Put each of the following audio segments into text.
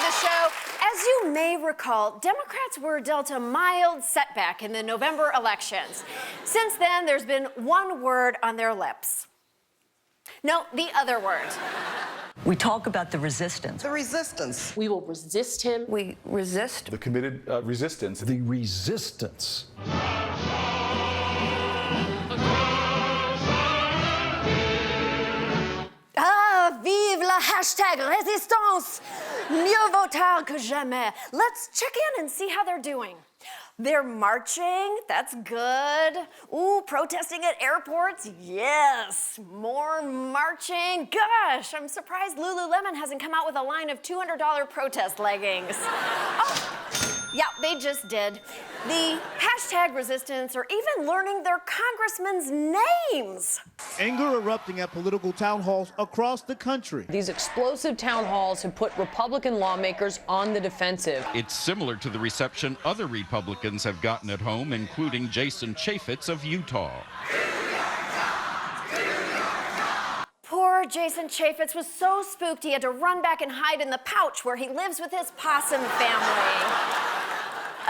the show. As you may recall, Democrats were dealt a mild setback in the November elections. Since then, there's been one word on their lips. No, the other word. We talk about the resistance. The resistance. We will resist him. We resist. The committed resistance. The resistance. Ah, vive la hashtag résistance! Mieux vaut tard que jamais. Let's check in and see how they're doing. They're marching, that's good. Ooh, protesting at airports, yes. More marching, gosh, I'm surprised Lululemon hasn't come out with a line of $200 protest leggings. Oh, yeah, they just did. The hashtag resistance are even learning their congressmen's names. Anger erupting at political town halls across the country. These explosive town halls have put Republican lawmakers on the defensive. It's similar to the reception other Republicans have gotten at home, including Jason Chaffetz of Utah. Poor Jason Chaffetz was so spooked he had to run back and hide in the pouch where he lives with his possum family.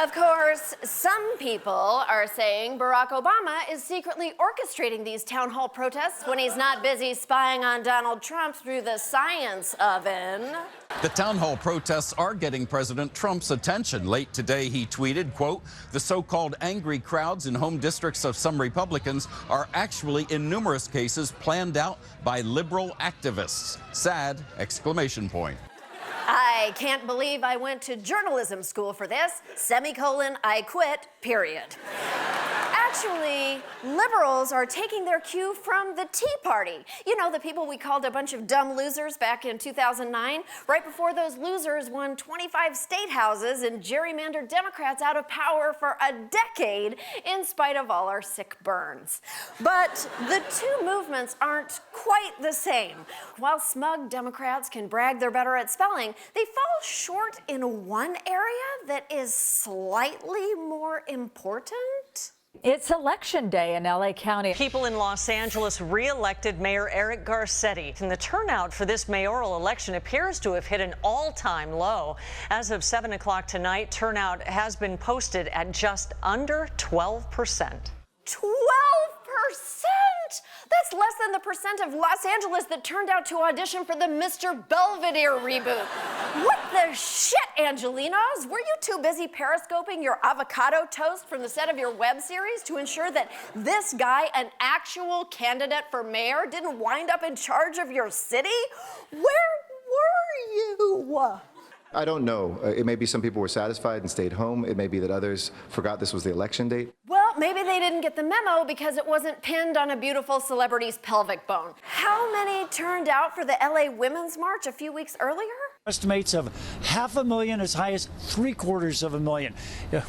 Of course, some people are saying Barack Obama is secretly orchestrating these town hall protests when he's not busy spying on Donald Trump through the science oven. The town hall protests are getting President Trump's attention. Late today, he tweeted, quote, "The so-called angry crowds in home districts of some Republicans are actually, in numerous cases, planned out by liberal activists. Sad!" exclamation point. I can't believe I went to journalism school for this. Semicolon, I quit, period. Actually, liberals are taking their cue from the Tea Party. You know, the people we called a bunch of dumb losers back in 2009, right before those losers won 25 state houses and gerrymandered Democrats out of power for a decade in spite of all our sick burns. But the two movements aren't quite the same. While smug Democrats can brag they're better at spelling, they fall short in one area that is slightly more important. It's election day in LA County. People in Los Angeles re-elected Mayor Eric Garcetti, and the turnout for this mayoral election appears to have hit an all-time low. As of 7 o'clock tonight, turnout has been posted at just under 12%. 12%? That's less than the percent of Los Angeles that turned out to audition for the Mr. Belvedere reboot. What the shit, Angelinos? Were you too busy periscoping your avocado toast from the set of your web series to ensure that this guy, an actual candidate for mayor, didn't wind up in charge of your city? Where were you? I don't know. It may be some people were satisfied and stayed home. It may be that others forgot this was the election date. Well, maybe they didn't get the memo because it wasn't pinned on a beautiful celebrity's pelvic bone. How many turned out for the LA Women's March a few weeks earlier? Estimates of 500,000, as high as 750,000.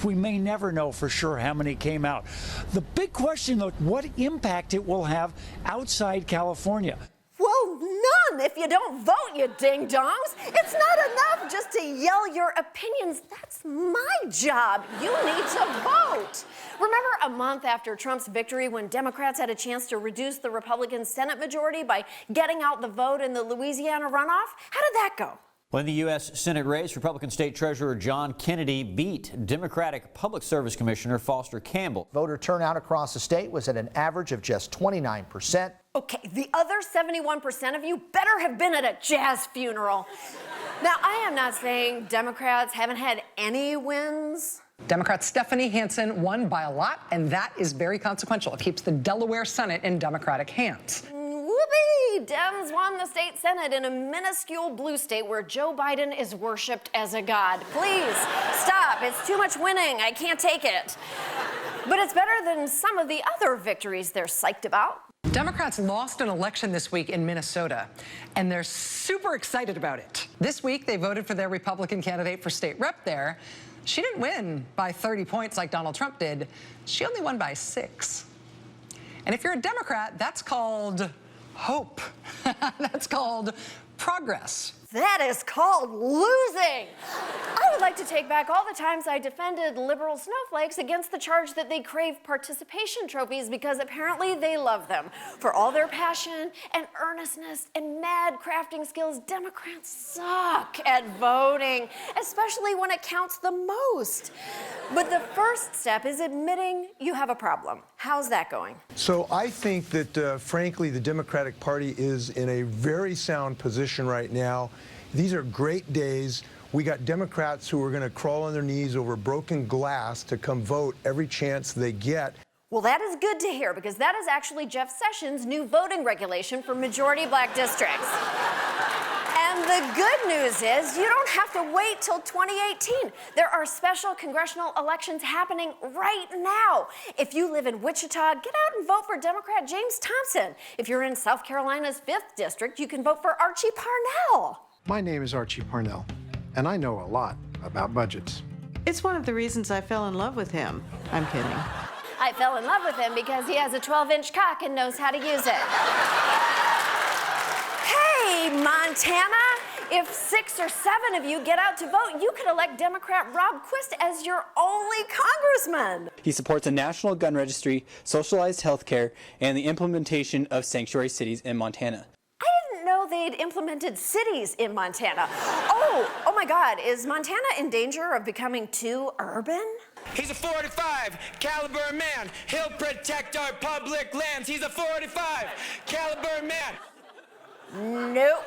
We may never know for sure how many came out. The big question, though, what impact it will have outside California. Well, none if you don't vote, you ding-dongs. It's not enough just to yell your opinions. That's my job. You need to vote. Remember a month after Trump's victory when Democrats had a chance to reduce the Republican Senate majority by getting out the vote in the Louisiana runoff? How did that go? Well, in the U.S. Senate race, Republican State Treasurer John Kennedy beat Democratic Public Service Commissioner Foster Campbell. Voter turnout across the state was at an average of just 29%. Okay, the other 71% of you better have been at a jazz funeral. Now, I am not saying Democrats haven't had any wins. Democrat Stephanie Hansen won by a lot, and that is very consequential. It keeps the Delaware Senate in Democratic hands. Whoopee! Dems won the state Senate in a minuscule blue state where Joe Biden is worshipped as a god. Please, stop. It's too much winning. I can't take it. But it's better than some of the other victories they're psyched about. Democrats lost an election this week in Minnesota, and they're super excited about it. This week, they voted for their Republican candidate for state rep there. She didn't win by 30 points like Donald Trump did. She only won by 6. And if you're a Democrat, that's called hope. That's called progress. That is called losing. I would like to take back all the times I defended liberal snowflakes against the charge that they crave participation trophies because apparently they love them. For all their passion and earnestness and mad crafting skills, Democrats suck at voting, especially when it counts the most. But the first step is admitting you have a problem. How's that going? So I think that, frankly, the Democratic Party is in a very sound position right now. These are great days. We got Democrats who are going to crawl on their knees over broken glass to come vote every chance they get. Well, that is good to hear because that is actually Jeff Sessions' new voting regulation for majority black districts. And the good news is you don't have to wait till 2018. There are special congressional elections happening right now. If you live in Wichita, get out and vote for Democrat James Thompson. If you're in South Carolina's 5th district, you can vote for Archie Parnell. My name is Archie Parnell, and I know a lot about budgets. It's one of the reasons I fell in love with him. I'm kidding. I fell in love with him because he has a 12-inch cock and knows how to use it. Hey, Montana! If 6 or 7 of you get out to vote, you could elect Democrat Rob Quist as your only congressman. He supports a national gun registry, socialized health care, and the implementation of sanctuary cities in Montana. I didn't know they'd implemented cities in Montana. Oh my God, is Montana in danger of becoming too urban? He's a 45 caliber man. He'll protect our public lands. He's a 45 caliber man. Nope.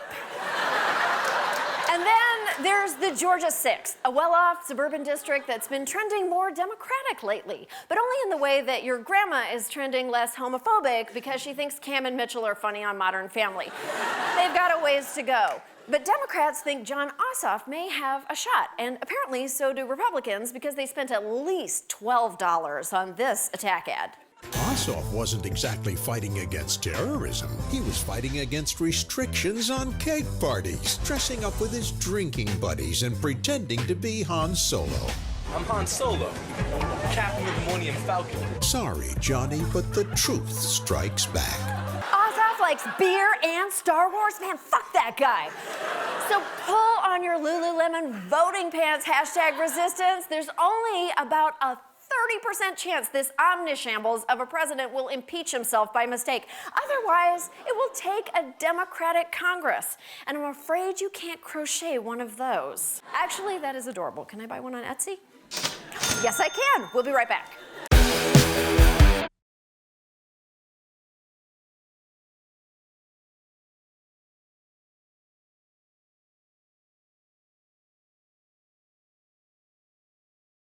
And then there's the Georgia 6th, a well-off suburban district that's been trending more Democratic lately, but only in the way that your grandma is trending less homophobic because she thinks Cam and Mitchell are funny on Modern Family. They've got a ways to go. But Democrats think John Ossoff may have a shot, and apparently so do Republicans because they spent at least $12 on this attack ad. Ossoff wasn't exactly fighting against terrorism. He was fighting against restrictions on cake parties, dressing up with his drinking buddies and pretending to be Han Solo. I'm Han Solo, Captain of the Millennium Falcon. Sorry, Johnny, but the truth strikes back. Ossoff likes beer and Star Wars? Man, fuck that guy. So pull on your Lululemon voting pants #resistance. There's only about a 30% chance this omnishambles of a president will impeach himself by mistake. Otherwise, it will take a Democratic Congress. And I'm afraid you can't crochet one of those. Actually, that is adorable. Can I buy one on Etsy? Yes, I can. We'll be right back.